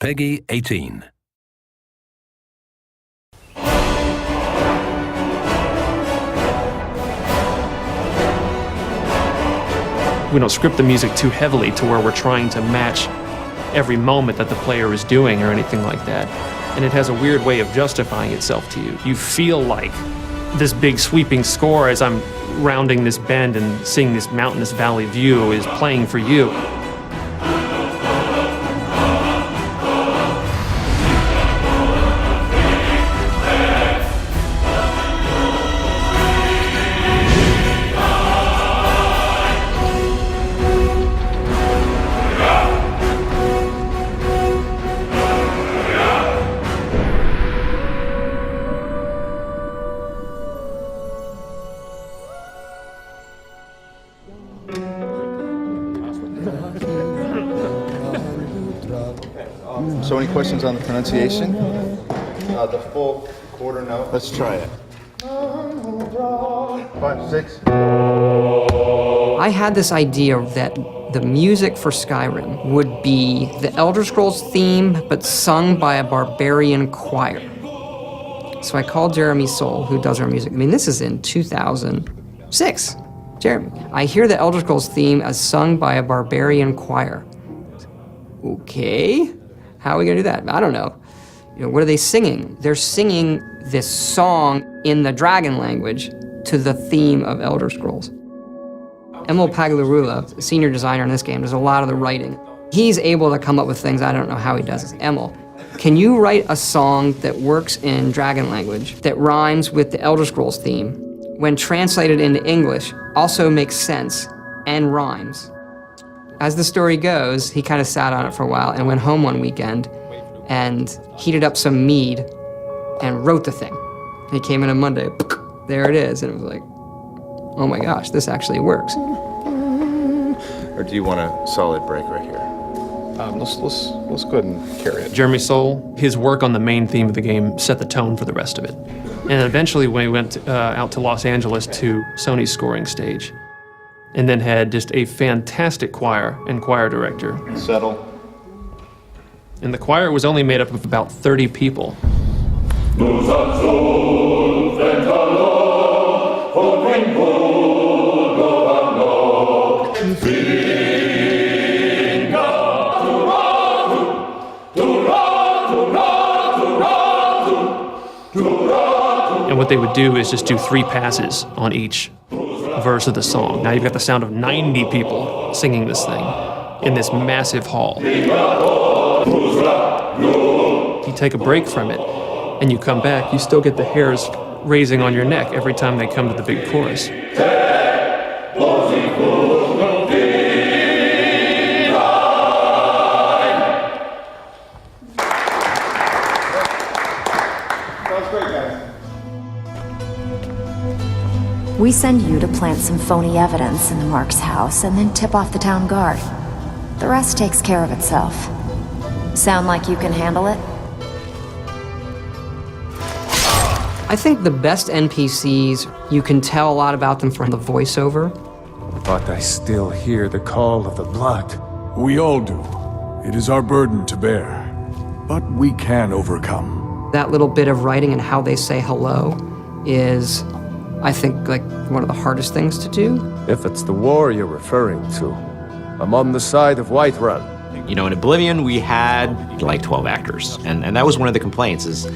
Peggy 18. We don't script the music too heavily to where we're trying to match every moment that the player is doing or anything like that. And it has a weird way of justifying itself to you. You feel like this big sweeping score as I'm rounding this bend and seeing this mountainous valley view is playing for you. So any questions on the pronunciation? The full quarter note. Let's try it. 5, 6. I had this idea that the music for Skyrim would be the Elder Scrolls theme, but sung by a barbarian choir. So I called Jeremy Soule, who does our music. I mean, this is in 2006. Jeremy, I hear the Elder Scrolls theme as sung by a barbarian choir. Okay, how are we gonna do that? I don't know. What are they singing? They're singing this song in the dragon language to the theme of Elder Scrolls. Emil Pagliarula, senior designer in this game, does a lot of the writing. He's able to come up with things, I don't know how he does this. Emil, can you write a song that works in dragon language that rhymes with the Elder Scrolls theme, when translated into English, also makes sense and rhymes? As the story goes, he kind of sat on it for a while and went home one weekend and heated up some mead and wrote the thing. He came in on Monday, there it is, and it was like, oh my gosh, this actually works. Or do you want a solid break right here? Let's go ahead and carry it. Jeremy Soule, his work on the main theme of the game set the tone for the rest of it. And eventually when we went out to Los Angeles to Sony's scoring stage, and then had just a fantastic choir and choir director. Settle. And the choir was only made up of about 30 people. And what they would do is just do 3 passes on each verse of the song. Now you've got the sound of 90 people singing this thing in this massive hall. You take a break from it and you come back, you still get the hairs raising on your neck every time they come to the big chorus. We send you to plant some phony evidence in the Mark's house and then tip off the town guard. The rest takes care of itself. Sound like you can handle it? I think the best NPCs, you can tell a lot about them from the voiceover. But I still hear the call of the blood. We all do. It is our burden to bear. But we can overcome. That little bit of writing and how they say hello is, I think, like one of the hardest things to do. If it's the war you're referring to, I'm on the side of Whiterun. In Oblivion, we had like 12 actors, and that was one of the complaints, is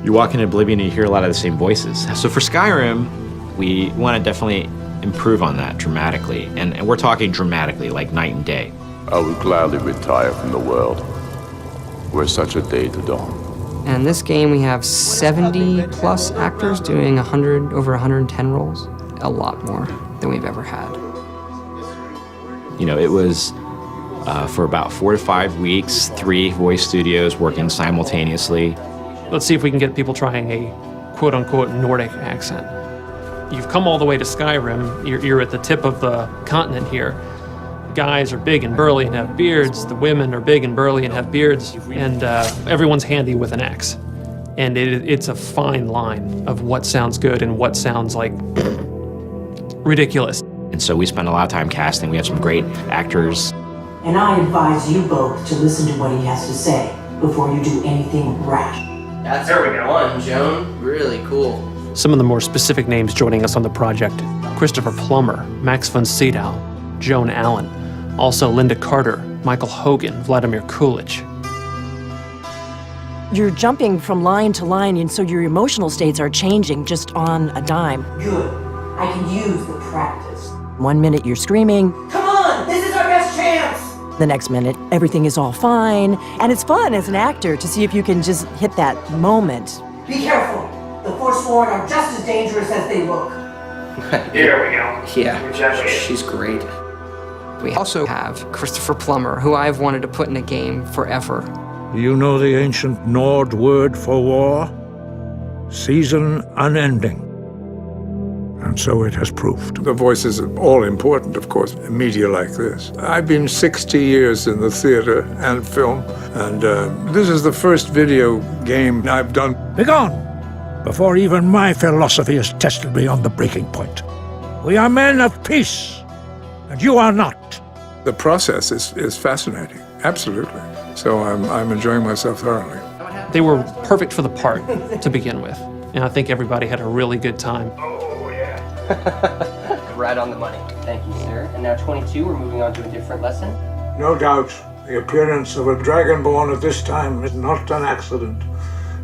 you walk into Oblivion and you hear a lot of the same voices. So for Skyrim, we want to definitely improve on that dramatically, and we're talking dramatically, like night and day. I would gladly retire from the world were such a day to dawn. And in this game, we have 70 plus actors doing over 110 roles. A lot more than we've ever had. It was for about 4 to 5 weeks, 3 voice studios working simultaneously. Let's see if we can get people trying a quote-unquote Nordic accent. You've come all the way to Skyrim, you're at the tip of the continent here. The guys are big and burly and have beards, the women are big and burly and have beards, and everyone's handy with an axe. And it's a fine line of what sounds good and what sounds like ridiculous. And so we spent a lot of time casting. We have some great actors. And I advise you both to listen to what he has to say before you do anything rash. That's one, Joan. Really cool. Some of the more specific names joining us on the project: Christopher Plummer, Max von Sydow, Joan Allen, also Linda Carter, Michael Hogan, Vladimir Coolidge. You're jumping from line to line, and so your emotional states are changing just on a dime. Good. I can use the practice. 1 minute you're screaming. Come on! This is our best chance! The next minute, everything is all fine. And it's fun as an actor to see if you can just hit that moment. Be careful. The Forsworn are just as dangerous as they look. Here we go. Yeah, she's great. We also have Christopher Plummer, who I've wanted to put in a game forever. Do you know the ancient Nord word for war? Season unending. And so it has proved. The voice is all important, of course, in media like this. I've been 60 years in the theater and film, and this is the first video game I've done. Begone! Before even my philosophy has tested me on the breaking point. We are men of peace, and you are not. The process is fascinating, absolutely. So I'm enjoying myself thoroughly. They were perfect for the part to begin with, and I think everybody had a really good time. Right on the money. Thank you, sir. And now 22, we're moving on to a different lesson. No doubt, the appearance of a dragonborn at this time is not an accident.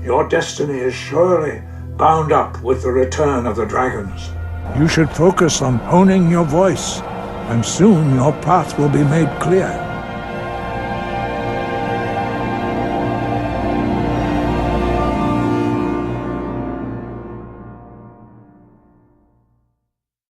Your destiny is surely bound up with the return of the dragons. You should focus on honing your voice, and soon your path will be made clear.